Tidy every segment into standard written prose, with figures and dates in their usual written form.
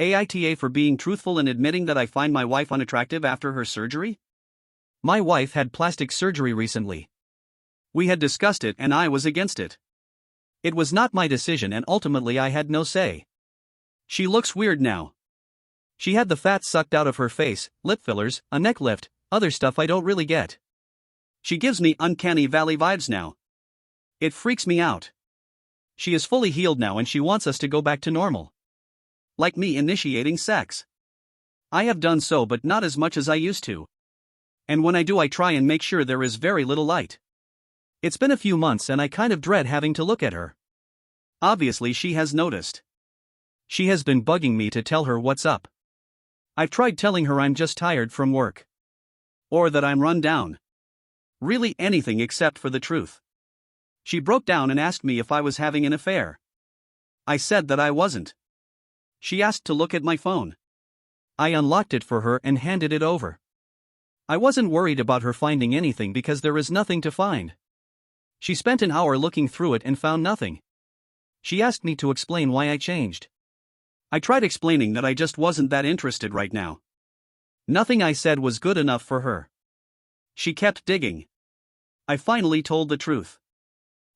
AITA for being truthful and admitting that I find my wife unattractive after her surgery? My wife had plastic surgery recently. We had discussed it and I was against it. It was not my decision and ultimately I had no say. She looks weird now. She had the fat sucked out of her face, lip fillers, a neck lift, other stuff I don't really get. She gives me uncanny valley vibes now. It freaks me out. She is fully healed now and she wants us to go back to normal. Like me initiating sex. I have done so but not as much as I used to. And when I do I try and make sure there is very little light. It's been a few months and I kind of dread having to look at her. Obviously she has noticed. She has been bugging me to tell her what's up. I've tried telling her I'm just tired from work. Or that I'm run down. Really anything except for the truth. She broke down and asked me if I was having an affair. I said that I wasn't. She asked to look at my phone. I unlocked it for her and handed it over. I wasn't worried about her finding anything because there is nothing to find. She spent an hour looking through it and found nothing. She asked me to explain why I changed. I tried explaining that I just wasn't that interested right now. Nothing I said was good enough for her. She kept digging. I finally told the truth.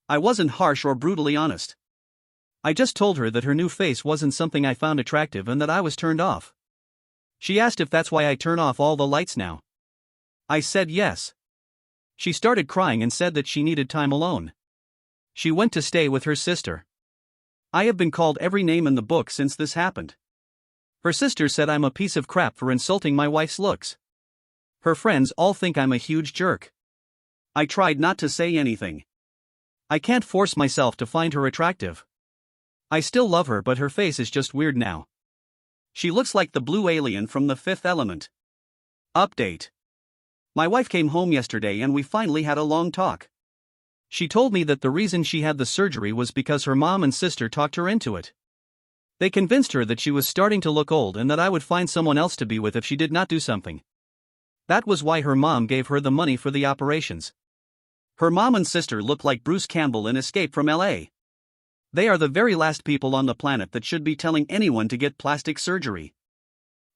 I wasn't harsh or brutally honest. I just told her that her new face wasn't something I found attractive and that I was turned off. She asked if that's why I turn off all the lights now. I said yes. She started crying and said that she needed time alone. She went to stay with her sister. I have been called every name in the book since this happened. Her sister said I'm a piece of crap for insulting my wife's looks. Her friends all think I'm a huge jerk. I tried not to say anything. I can't force myself to find her attractive. I still love her but her face is just weird now. She looks like the blue alien from The Fifth Element. Update. My wife came home yesterday and we finally had a long talk. She told me that the reason she had the surgery was because her mom and sister talked her into it. They convinced her that she was starting to look old and that I would find someone else to be with if she did not do something. That was why her mom gave her the money for the operations. Her mom and sister look like Bruce Campbell in Escape from LA. They are the very last people on the planet that should be telling anyone to get plastic surgery.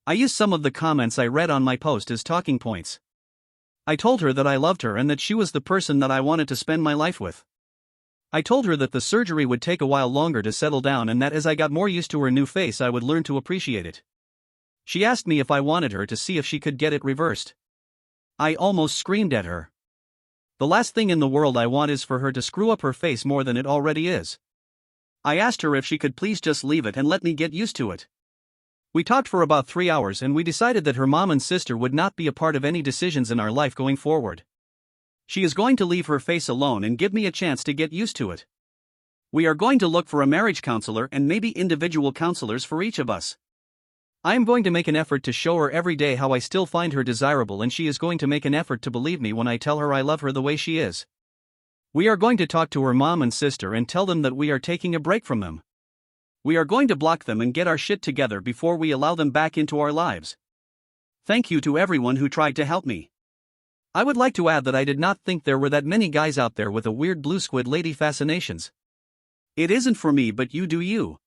I used some of the comments I read on my post as talking points. I told her that I loved her and that she was the person that I wanted to spend my life with. I told her that the surgery would take a while longer to settle down and that as I got more used to her new face I would learn to appreciate it. She asked me if I wanted her to see if she could get it reversed. I almost screamed at her. The last thing in the world I want is for her to screw up her face more than it already is. I asked her if she could please just leave it and let me get used to it. We talked for about 3 hours and we decided that her mom and sister would not be a part of any decisions in our life going forward. She is going to leave her face alone and give me a chance to get used to it. We are going to look for a marriage counselor and maybe individual counselors for each of us. I am going to make an effort to show her every day how I still find her desirable and she is going to make an effort to believe me when I tell her I love her the way she is. We are going to talk to her mom and sister and tell them that we are taking a break from them. We are going to block them and get our shit together before we allow them back into our lives. Thank you to everyone who tried to help me. I would like to add that I did not think there were that many guys out there with a weird blue squid lady fascinations. It isn't for me but you do you.